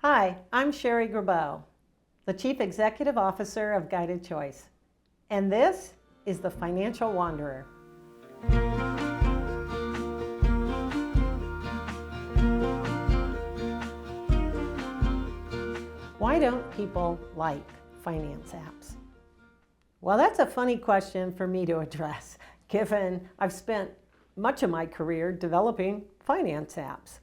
Hi, I'm Sherrie Grabot, the Chief Executive Officer of GuidedChoice, and this is The Financial Wanderer. Why don't people like finance apps? Well, that's a funny question for me to address, given I've spent much of my career developing finance apps.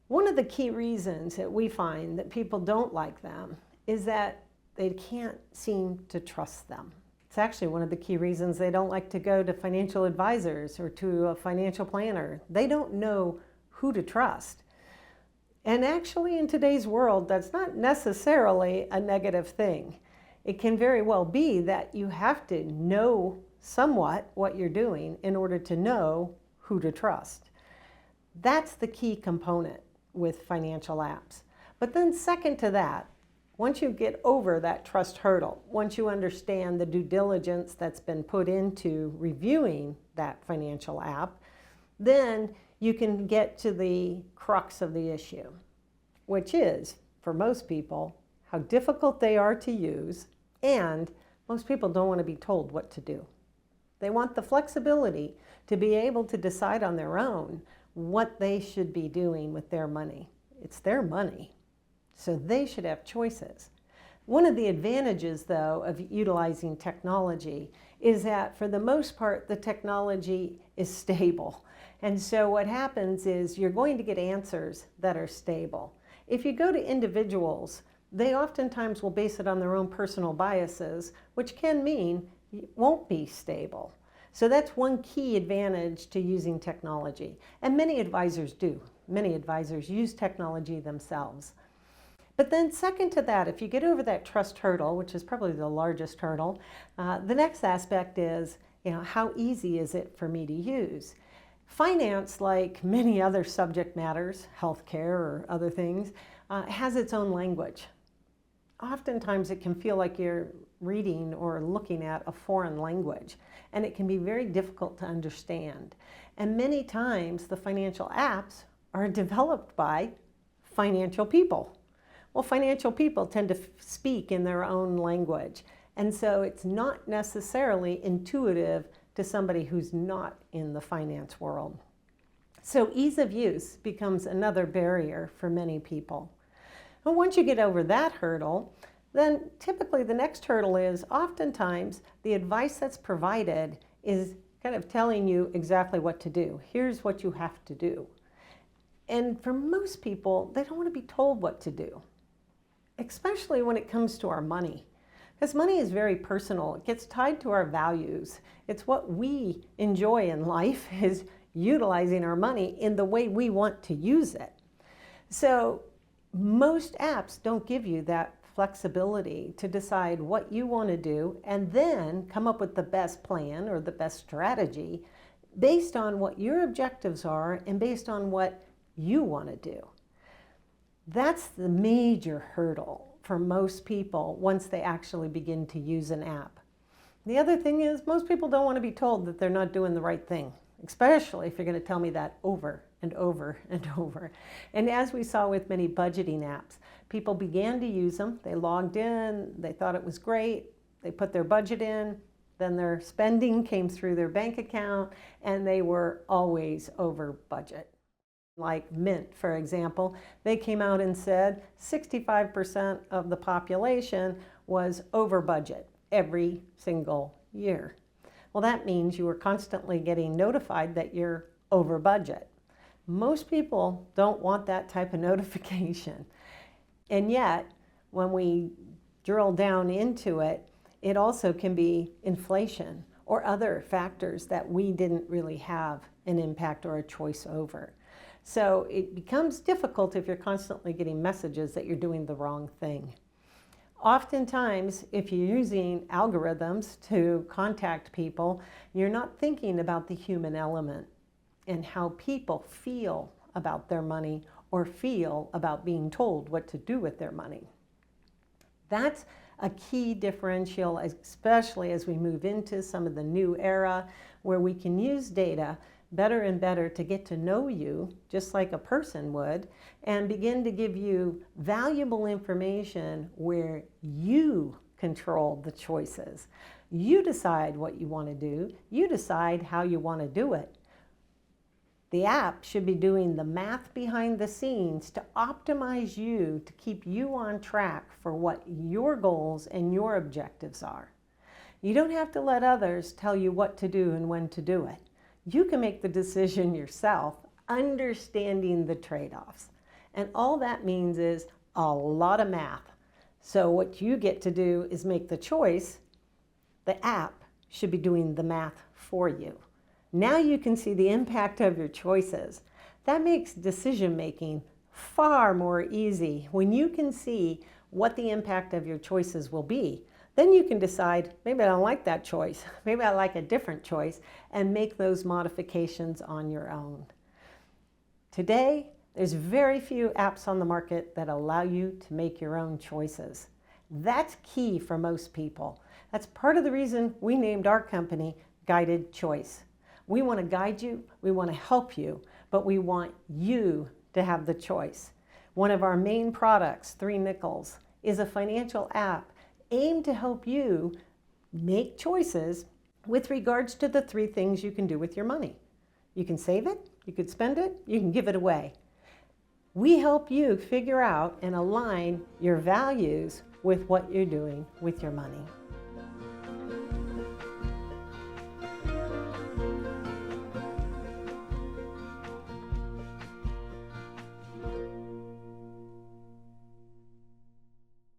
One of the key reasons that we find that people don't like them is that they can't seem to trust them. It's actually one of the key reasons they don't like to go to financial advisors or to a financial planner. They don't know who to trust. And actually, in today's world, that's not necessarily a negative thing. It can very well be that you have to know somewhat what you're doing in order to know who to trust. That's the key component with financial apps. But then second to that, once you get over that trust hurdle, once you understand the due diligence that's been put into reviewing that financial app, then you can get to the crux of the issue, which is, for most people, how difficult they are to use, and most people don't want to be told what to do. They want the flexibility to be able to decide on their own what they should be doing with their money. It's their money, so they should have choices. One of the advantages, though, of utilizing technology is that, for the most part, the technology is stable. And so what happens is you're going to get answers that are stable. If you go to individuals, they oftentimes will base it on their own personal biases, which can mean it won't be stable. So that's one key advantage to using technology. And many advisors do. Many advisors use technology themselves. But then second to that, if you get over that trust hurdle, which is probably the largest hurdle, the next aspect is, how easy is it for me to use? Finance, like many other subject matters, healthcare or other things, has its own language. Oftentimes it can feel like you're reading or looking at a foreign language, and it can be very difficult to understand. And many times the financial apps are developed by financial people. Well, financial people tend to speak in their own language, and so it's not necessarily intuitive to somebody who's not in the finance world. So ease of use becomes another barrier for many people. And once you get over that hurdle, then typically the next hurdle is oftentimes the advice that's provided is kind of telling you exactly what to do. Here's what you have to do. And for most people, they don't want to be told what to do, especially when it comes to our money. Because money is very personal. It gets tied to our values. It's what we enjoy in life, is utilizing our money in the way we want to use it. So most apps don't give you that flexibility to decide what you want to do and then come up with the best plan or the best strategy based on what your objectives are and based on what you want to do. That's the major hurdle for most people once they actually begin to use an app. The other thing is, most people don't want to be told that they're not doing the right thing, especially if you're going to tell me that over and over and over. And as we saw with many budgeting apps, people began to use them. They logged in, they thought it was great, they put their budget in, then their spending came through their bank account, and they were always over budget. Like Mint, for example, they came out and said 65% of the population was over budget every single year. Well, that means you were constantly getting notified that you're over budget. Most people don't want that type of notification. And yet, when we drill down into it, it also can be inflation or other factors that we didn't really have an impact or a choice over. So it becomes difficult if you're constantly getting messages that you're doing the wrong thing. Oftentimes, if you're using algorithms to contact people, you're not thinking about the human element and how people feel about their money or feel about being told what to do with their money. That's a key differential, especially as we move into some of the new era where we can use data better and better to get to know you, just like a person would, and begin to give you valuable information where you control the choices. You decide what you want to do. You decide how you want to do it. The app should be doing the math behind the scenes to optimize you, to keep you on track for what your goals and your objectives are. You don't have to let others tell you what to do and when to do it. You can make the decision yourself, understanding the trade-offs. And all that means is a lot of math. So what you get to do is make the choice. The app should be doing the math for you. Now you can see the impact of your choices. That makes decision making far more easy when you can see what the impact of your choices will be. Then you can decide, maybe I don't like that choice, maybe I like a different choice, and make those modifications on your own. Today, there's very few apps on the market that allow you to make your own choices. That's key for most people. That's part of the reason we named our company GuidedChoice. We want to guide you, we want to help you, but we want you to have the choice. One of our main products, 3 Nickels, is a financial app aimed to help you make choices with regards to the 3 things you can do with your money. You can save it, you can spend it, you can give it away. We help you figure out and align your values with what you're doing with your money.